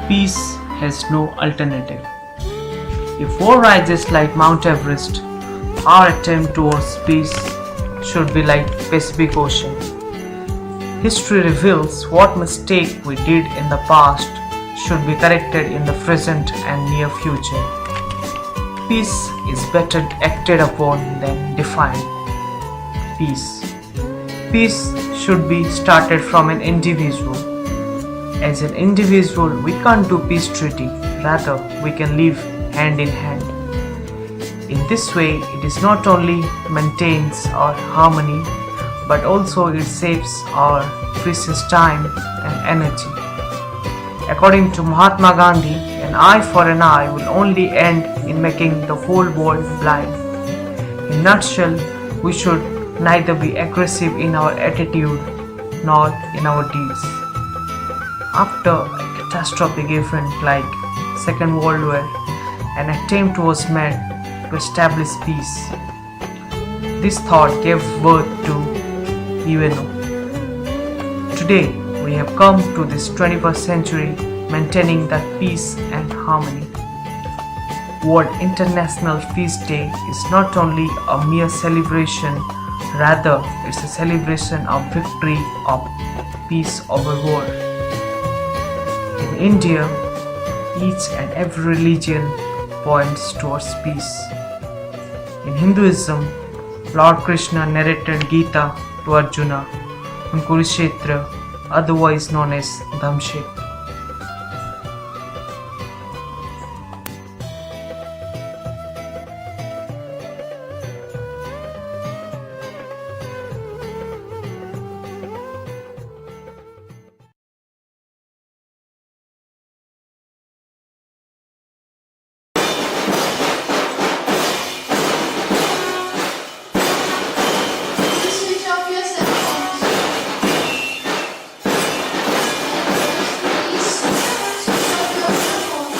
Peace has no alternative. If war rises like Mount Everest, our attempt towards peace should be like Pacific Ocean. History reveals what mistake we did in the past should be corrected in the present and near future. Peace is better acted upon than defined. Peace. Peace should be started from an individual. As an individual, we can't do peace treaty, rather we can live hand in hand. In this way, it is not only maintains our harmony, but also it saves our precious time and energy. According to Mahatma Gandhi, an eye for an eye will only end in making the whole world blind. In a nutshell, we should neither be aggressive in our attitude nor in our deeds. After a catastrophic event like Second World War, an attempt was made to establish peace. This thought gave birth to UNO. Today, we have come to this 21st century maintaining that peace and harmony. World International Peace Day is not only a mere celebration, rather it's a celebration of victory of peace over war. In India, each and every religion points towards peace. In Hinduism, Lord Krishna narrated Gita to Arjuna on Kurukshetra, otherwise known as Dhamkshetra. Please switch off your cell phones. Please switch off your cell phones.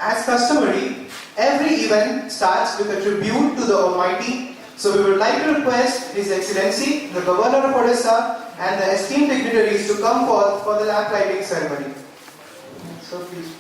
As customary, every event starts with a tribute to the Almighty. So we would like to request His Excellency, the Governor of Odisha, and the esteemed dignitaries to come forth for the lamp lighting ceremony. So please.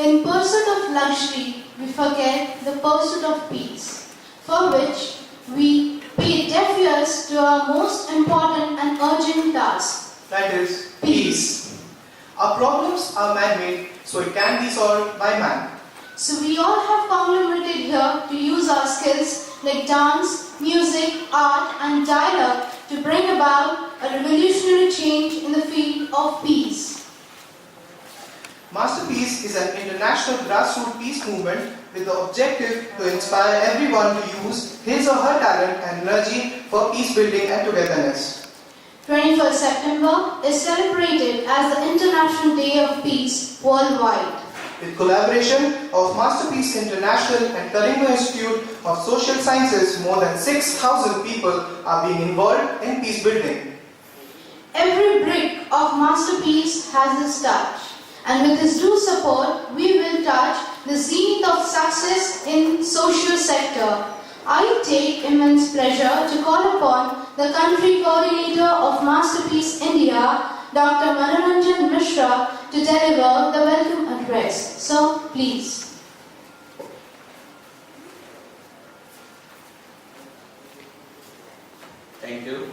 In pursuit of luxury, we forget the pursuit of peace, for which we pay deaf ears to our most important and urgent task. That is peace. Our problems are man-made, so it can be solved by man. So we all have conglomerated here to use our skills like dance, music, art and dialogue to bring about a revolutionary change in the field of peace. Masterpiece is an international grassroots peace movement with the objective to inspire everyone to use his or her talent and energy for peace building and togetherness. 21st September is celebrated as the International Day of Peace worldwide. With collaboration of Masterpiece International and Kalinga Institute of Social Sciences, more than 6,000 people are being involved in peace building. Every brick of Masterpiece has its touch, and with his due support, we will touch the zenith of success in social sector. I take immense pleasure to call upon the country coordinator of Masterpiece India, Dr. Manoranjan Mishra, to deliver the welcome address. So, please. Thank you.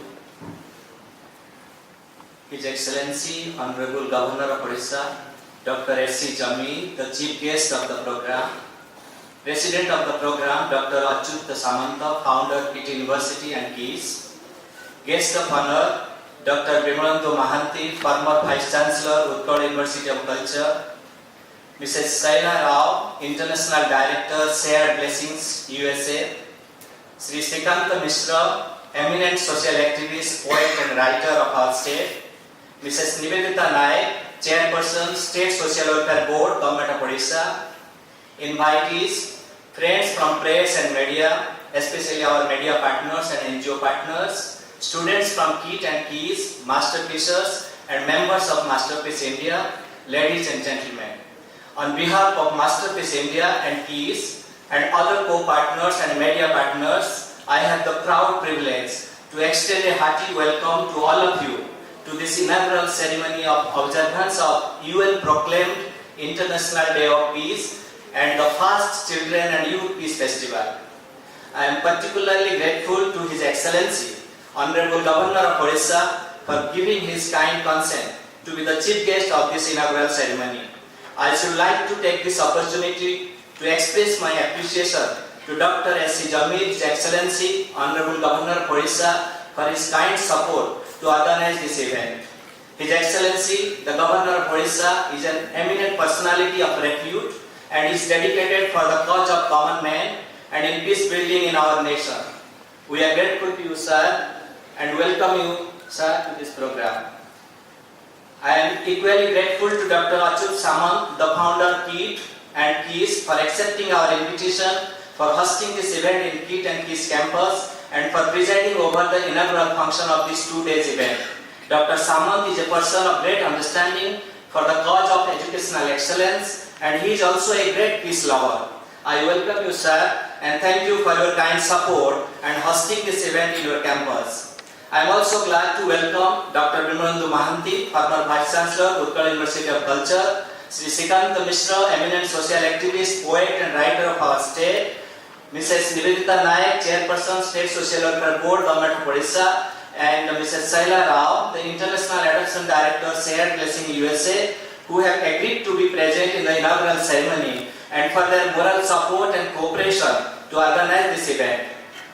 His Excellency, Honorable Governor of Odisha, Dr. S.C. Jameel, the Chief Guest of the program, President of the program, Dr. Achyut Samanta, Founder, KIT University and KIS, Guest of Honor, Dr. Bimalantu Mahanti, former Vice Chancellor, Utkal University of Culture, Mrs. Saila Rao, International Director, Shared Blessings, USA, Sri Srikanta Mishra, eminent social activist, poet and writer of our state, Mrs. Nivedita Naik, Chairperson, State Social Welfare Board, Government of Odisha, invitees, friends from press and media, especially our media partners and NGO partners, students from KIT and KIS, Masterpieces and members of Masterpiece India, ladies and gentlemen. On behalf of Masterpiece India and KIS and other co-partners and media partners, I have the proud privilege to extend a hearty welcome to all of you to this inaugural ceremony of observance of UN-proclaimed International Day of Peace and the first Children and Youth Peace Festival. I am particularly grateful to His Excellency, Honorable Governor of Odisha, for giving his kind consent to be the chief guest of this inaugural ceremony. I should like to take this opportunity to express my appreciation to Dr. S.C. Jameel, His Excellency, Honorable Governor of Odisha, for his kind support to organize this event. His Excellency, the Governor of Odisha, is an eminent personality of repute and is dedicated for the cause of common man and in peace building in our nation. We are grateful to you, sir, and welcome you, sir, to this program. I am equally grateful to Dr. Achyut Samant, the founder of KIT and KIS, for accepting our invitation for hosting this event in KIT and KIS campus and for presiding over the inaugural function of this 2 days event. Dr. Samant is a person of great understanding for the cause of educational excellence, and he is also a great peace lover. I welcome you, sir, and thank you for your kind support and hosting this event in your campus. I am also glad to welcome Dr. Bimalantu Mahanti, former Vice Chancellor, Utkal University of Culture, Sri Srikanta Mishra, eminent social activist, poet and writer of our state, Mrs. Nivedita Naik, Chairperson, State Social Welfare Board, Government of Odisha, and Mrs. Saila Rao, the International Adoption Director, Shared Blessing USA, who have agreed to be present in the inaugural ceremony and for their moral support and cooperation to organize this event.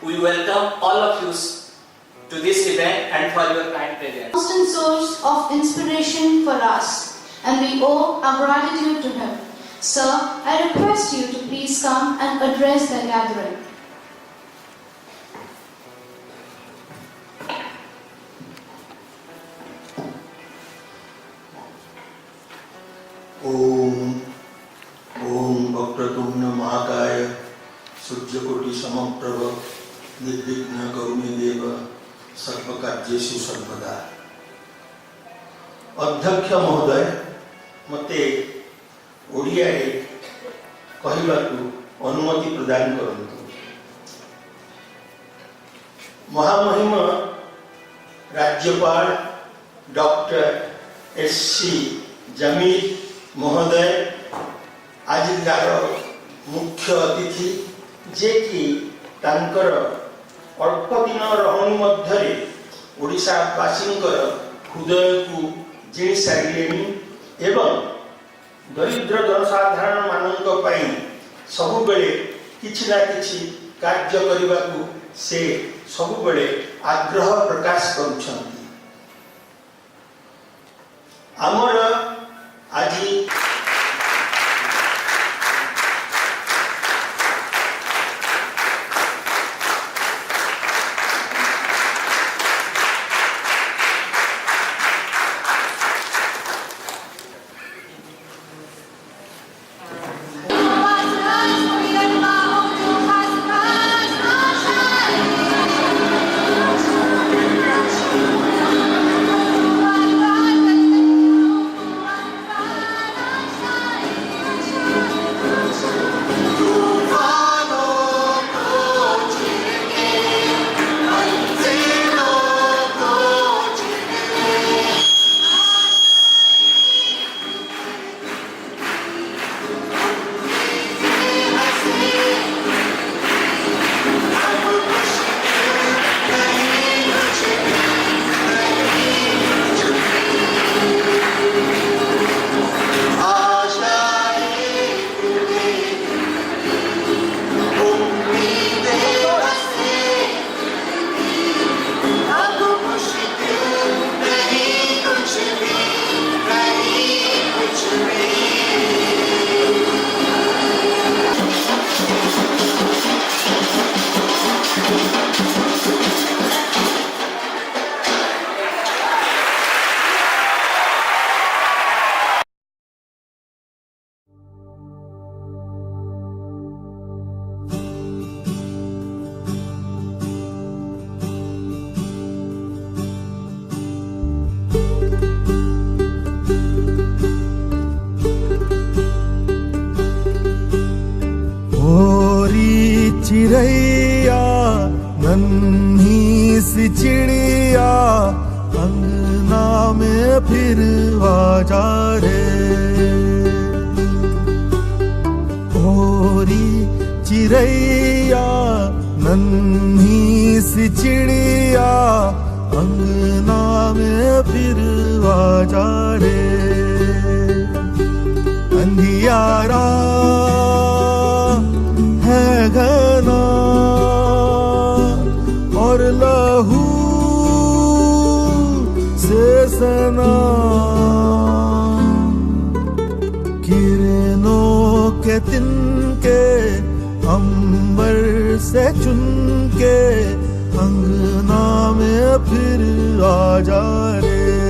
We welcome all of you to this event and for your kind presence. Constant source of inspiration for us, and we owe our gratitude to him. Sir, I request you to please come and address the gathering. ओम वक्रतुंड महाकाय सूर्यकोटि समप्रभ निर्विघ्न करुणे देव सर्वकार्येषु सर्वदा। अध्यक्ष महोदय, मते ओडिया कहवाकू अनुमति प्रदान करंतु। महामहिम राज्यपाल डॉक्टर एस.सी. जमील महोदय, आजिकार मुख्य अतिथि जे कि तांकर अल्प दिन रहणी मध्य ओडिशावासी हृदय को जिणी सारे एवं दरिद्र जनसाधारण मानन सबु बेले किछि ना किछि कार्य करने को से सबु बेले आग्रह प्रकाश करुछंती। आमर आज चिड़ैया नन्ही सी चिड़िया अंगना में फिर आजा रे। ओरी चिड़ैया नन्ही सी चिड़िया अंगना में फिर आजा रे। अंधियारा है घना और लहू से सना, किरणों के तिनके अंबर से चुनके अंगना में फिर आजा रे।